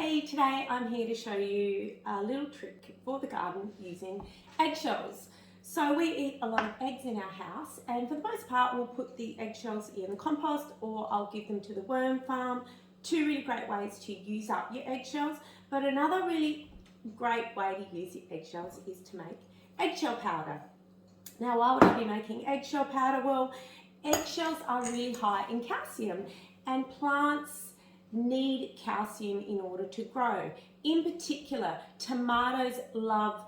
Hey, today I'm here to show you a little trick for the garden using eggshells. So we eat a lot of eggs in our house, and for the most part we'll put the eggshells in the compost or I'll give them to the worm farm. Two really great ways to use up your eggshells, but another really great way to use your eggshells is to make eggshell powder. Now, why would I be making eggshell powder? Well, eggshells are really high in calcium, and plants need calcium in order to grow. In particular, tomatoes love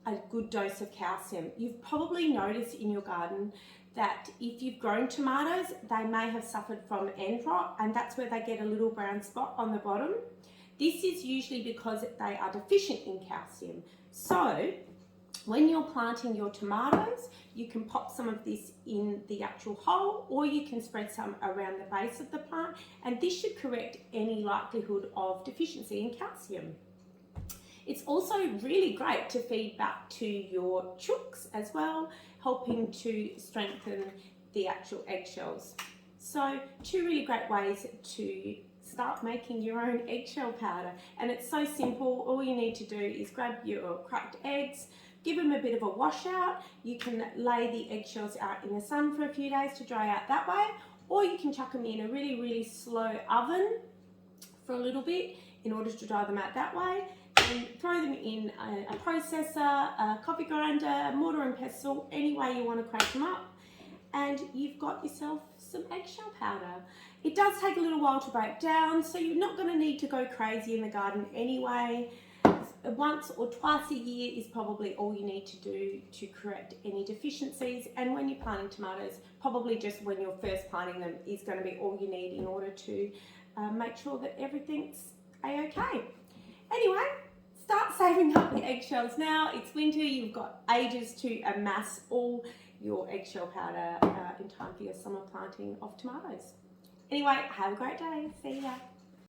a good dose of calcium. You've probably noticed in your garden that if you've grown tomatoes, they may have suffered from end rot, and that's where they get a little brown spot on the bottom. This is usually because they are deficient in calcium. So when you're planting your tomatoes, you can pop some of this in the actual hole, or you can spread some around the base of the plant, and this should correct any likelihood of deficiency in calcium. It's also really great to feed back to your chooks as well, helping to strengthen the actual eggshells. So two really great ways to start making your own eggshell powder, and it's so simple. All you need to do is grab your cracked eggs, give them a bit of a washout. You can lay the eggshells out in the sun for a few days to dry out that way, or you can chuck them in a really slow oven for a little bit in order to dry them out that way, and throw them in a processor, a coffee grinder, a mortar and pestle, any way you want to crack them up, and you've got yourself some eggshell powder. It does take a little while to break down, so you're not going to need to go crazy in the garden anyway. Once or twice a year is probably all you need to do to correct any deficiencies, and when you're planting tomatoes, probably just when you're first planting them is going to be all you need in order to make sure that everything's a-okay. Anyway, start saving up your eggshells now. It's winter, you've got ages to amass all your eggshell powder in time for your summer planting of tomatoes. Anyway, have a great day. See ya.